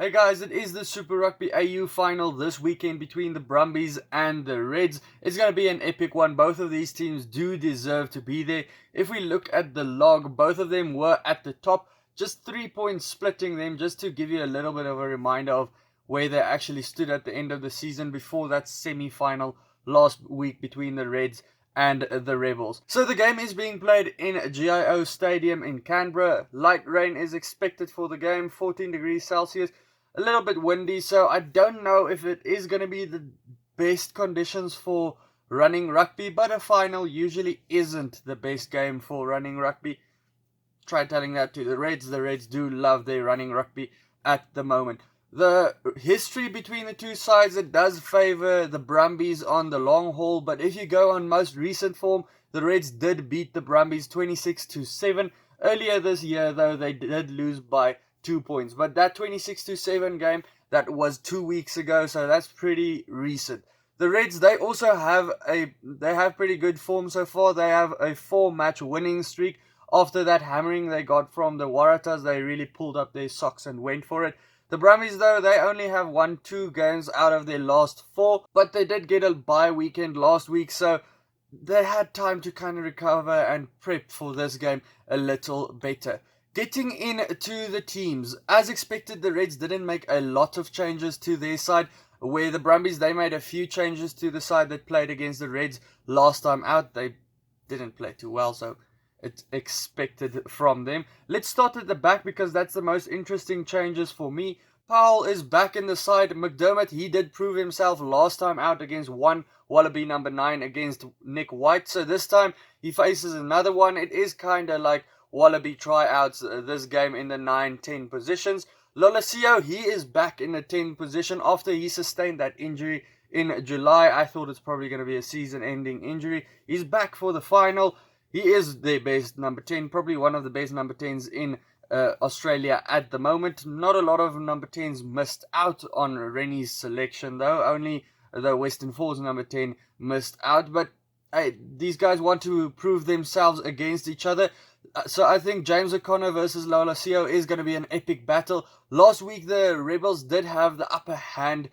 Hey guys, it is the Super Rugby AU final this weekend between the Brumbies and the Reds. It's going to be an epic one. Both of these teams do deserve to be there. If we look at the log, both of them were at the top, just 3 points splitting them, just to give you a little bit of a reminder of where they actually stood at the end of the season before that semi-final last week between the Reds and the Rebels. So the game is being played in GIO Stadium in Canberra. Light rain is expected for the game, 14 degrees Celsius. A little bit windy, so I don't know if it is going to be the best conditions for running rugby, but a final usually isn't the best game for running rugby. Try telling that to the Reds. The Reds do love their running rugby at the moment. The history between the two sides, it does favour the Brumbies on the long haul, but if you go on most recent form, the Reds did beat the Brumbies 26-7. Earlier this year, though, they did lose by 2 points. But that 26-7 game, that was 2 weeks ago, so that's pretty recent. The Reds, they also have pretty good form so far. They have a 4-match winning streak. After that hammering they got from the Waratahs, they really pulled up their socks and went for it. The Brumbies, though, they only have won 2 games out of their last 4, but they did get a bye weekend last week, so they had time to kind of recover and prep for this game a little better. Getting into the teams, as expected, the Reds didn't make a lot of changes to their side, where the Brumbies, they made a few changes to the side that played against the Reds last time out. They didn't play too well, so it's expected from them. Let's start at the back because that's the most interesting changes for me. Powell is back in the side. McDermott, he did prove himself last time out against one Wallaby number 9 against Nick White. So this time he faces another one. It is kind of like Wallaby tryouts this game in the 9-10 positions. Lolesio, he is back in the 10 position after he sustained that injury in July. I thought it's probably going to be a season-ending injury. He's back for the final. He is their best number 10, probably one of the best number 10s in Australia at the moment. Not a lot of number 10s missed out on Rennie's selection, though. Only the Western Force number 10 missed out. But hey, these guys want to prove themselves against each other. So I think James O'Connor versus Lolesio is going to be an epic battle. Last week, the Rebels did have the upper hand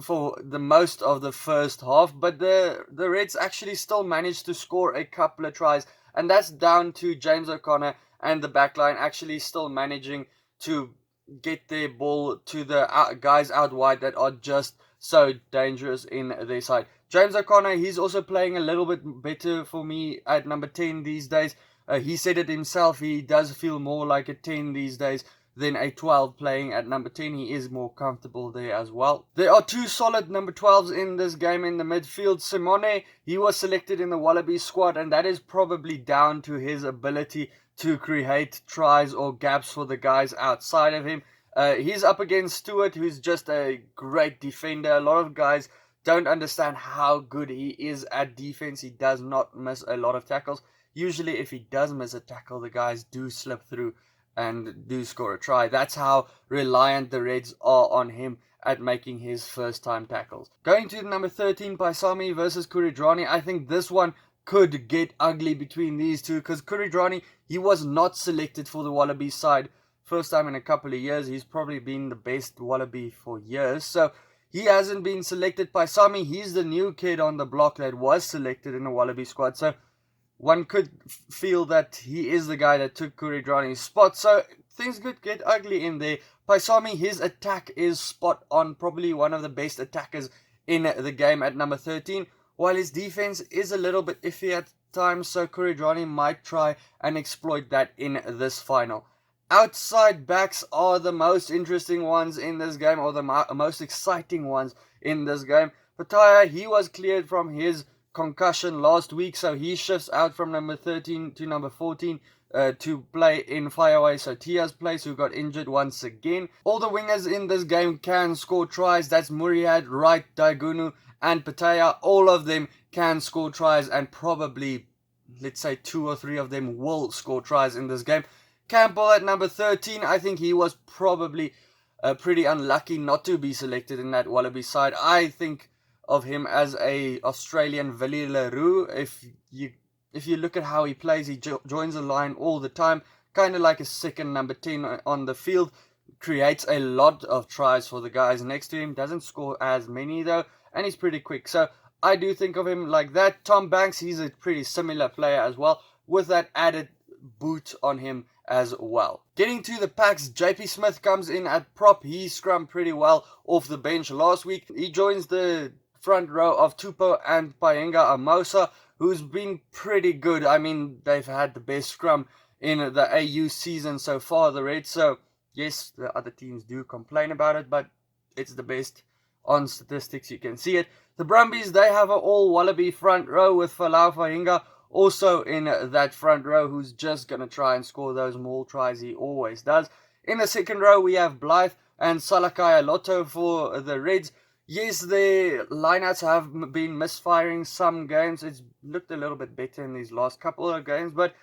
for the most of the first half, but the Reds actually still managed to score a couple of tries, and that's down to James O'Connor and the backline actually still managing to get their ball to the guys out wide that are just so dangerous in their side. James O'Connor, he's also playing a little bit better for me at number 10 these days. He said it himself, he does feel more like a 10 these days than a 12 playing at number 10. He is more comfortable there as well. There are 2 solid number 12s in this game in the midfield. Simone, he was selected in the Wallaby squad, and that is probably down to his ability to create tries or gaps for the guys outside of him. He's up against Stewart, who's just a great defender. A lot of guys don't understand how good he is at defense. He does not miss a lot of tackles. Usually if he does miss a tackle, the guys do slip through and do score a try. That's how reliant the Reds are on him at making his first time tackles. Going to number 13, Paisami versus Kuridrani. I think this one could get ugly between these two because Kuridrani, he was not selected for the Wallaby side. First time in a couple of years. He's probably been the best Wallaby for years. So he hasn't been selected. Paisami, he's the new kid on the block that was selected in the Wallaby squad. So one could feel that he is the guy that took Kuridrani's spot. So things could get ugly in there. Paisami, his attack is spot on. Probably one of the best attackers in the game at number 13. While his defense is a little bit iffy at times. So Kuridrani might try and exploit that in this final. Outside backs are the most interesting ones in this game. Or the most exciting ones in this game. Pataya, he was cleared from his concussion last week, so he shifts out from number 13 to number 14 to play in Fireaway Sotia's place, who got injured once again. All the wingers in this game can score tries. That's Muriad, Wright, Daigunu, and Pataya. All of them can score tries, and probably, let's say, 2 or 3 of them will score tries in this game. Campbell at number 13, I think he was probably pretty unlucky not to be selected in that Wallaby side. I think of him as a Australian Villiers Leroux. If you look at how he plays, he joins the line all the time, kind of like a second number 10 on the field. creates a lot of tries for the guys next to him. Doesn't score as many though, and he's pretty quick. So I do think of him like that. Tom Banks, he's a pretty similar player as well, with that added boot on him as well. Getting to the packs, JP Smith comes in at prop. He scrummed pretty well off the bench last week. He joins the front row of Tupou and Paenga Amosa, who's been pretty good. I mean, they've had the best scrum in the AU season so far, the Reds. So yes, the other teams do complain about it, but it's the best on statistics. You can see it. The Brumbies, they have an all Wallaby front row with Falau Fahinga also in that front row, who's just going to try and score those maul tries he always does. In the second row, we have Blythe and Salakai Lotto for the Reds. Yes, their lineouts have been misfiring some games. It's looked a little bit better in these last couple of games, but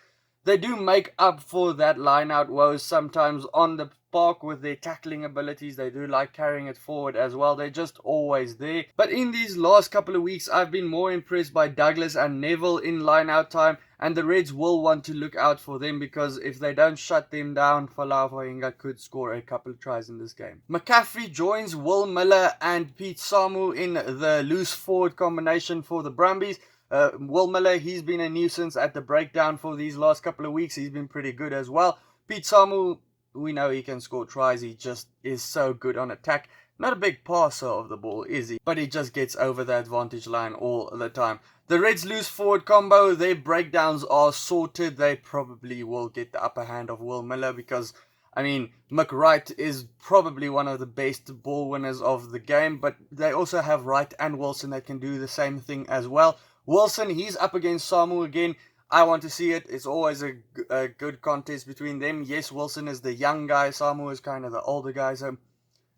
they do make up for that lineout woes sometimes on the park with their tackling abilities. They do like carrying it forward as well. They're just always there. But in these last couple of weeks, I've been more impressed by Douglas and Neville in lineout time, and the Reds will want to look out for them, because if they don't shut them down, Falau Fahinga could score a couple of tries in this game. McCaffrey joins Will Miller and Pete Samu in the loose forward combination for the Brumbies. Will Miller, he's been a nuisance at the breakdown for these last couple of weeks. He's been pretty good as well. Pete Samu, we know he can score tries. He just is so good on attack. Not a big passer of the ball, is he? But he just gets over the advantage line all the time. The Reds loose forward combo, their breakdowns are sorted. They probably will get the upper hand of Will Miller, because, I mean, McWright is probably one of the best ball winners of the game. But they also have Wright and Wilson that can do the same thing as well. Wilson, he's up against Samu again. I want to see it. It's always a good contest between them. Yes, Wilson is the young guy. Samu is kind of the older guy. So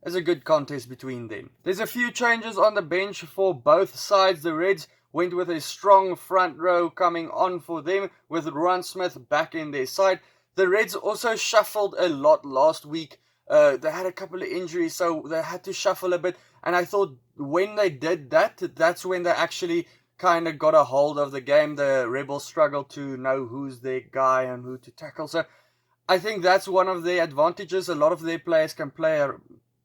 it's a good contest between them. There's a few changes on the bench for both sides. The Reds went with a strong front row coming on for them, with Ron Smith back in their side. The Reds also shuffled a lot last week. They had a couple of injuries, so they had to shuffle a bit. And I thought when they did that, that's when they actually kind of got a hold of the game. The Rebels struggled to know who's their guy and who to tackle. So I think that's one of their advantages. A lot of their players can play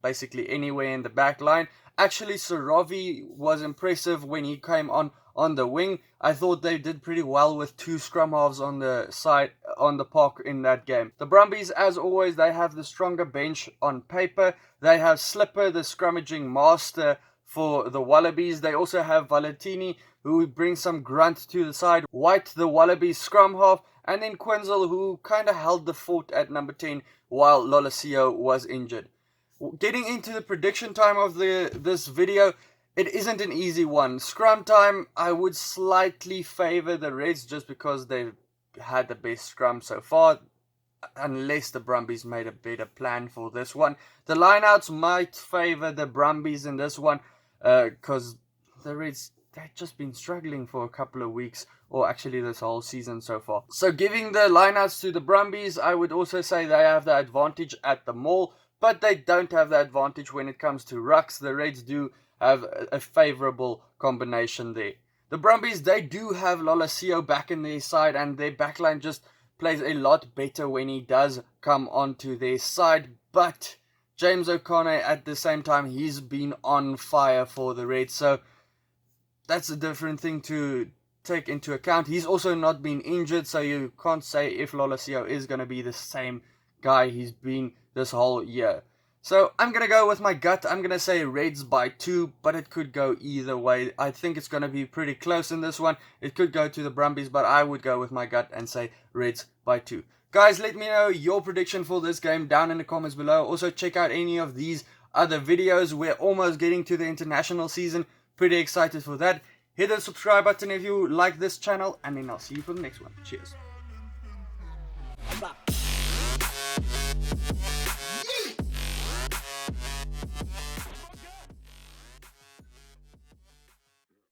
basically anywhere in the back line. Actually, Saravi was impressive when he came on the wing. I thought they did pretty well with two scrum halves on the side, on the park in that game. The Brumbies, as always, they have the stronger bench on paper. They have Slipper, the scrummaging master for the Wallabies. They also have Valentini, who brings some grunt to the side. White, the Wallabies scrum half. And then Quinzel, who kind of held the fort at number 10 while Lolosio was injured. Getting into the prediction time of this video, it isn't an easy one. Scrum time, I would slightly favor the Reds just because they've had the best scrum so far, unless the Brumbies made a better plan for this one. The lineouts might favor the Brumbies in this one, because the Reds, they've just been struggling for a couple of weeks, or actually this whole season so far. So giving the lineouts to the Brumbies, I would also say they have the advantage at the maul, but they don't have the advantage when it comes to rucks. The Reds do have a favourable combination there. The Brumbies, they do have Lolosio back in their side, and their backline just plays a lot better when he does come onto their side. But James O'Connor, at the same time, he's been on fire for the Reds, so that's a different thing to take into account. He's also not been injured, so you can't say if Lolosio is going to be the same guy he's been this whole year. So I'm going to go with my gut. I'm going to say Reds by 2, but it could go either way. I think it's going to be pretty close in this one. It could go to the Brumbies, but I would go with my gut and say Reds by 2. Guys, let me know your prediction for this game down in the comments below. Also, check out any of these other videos. We're almost getting to the international season. Pretty excited for that. Hit the subscribe button if you like this channel, and then I'll see you for the next one. Cheers.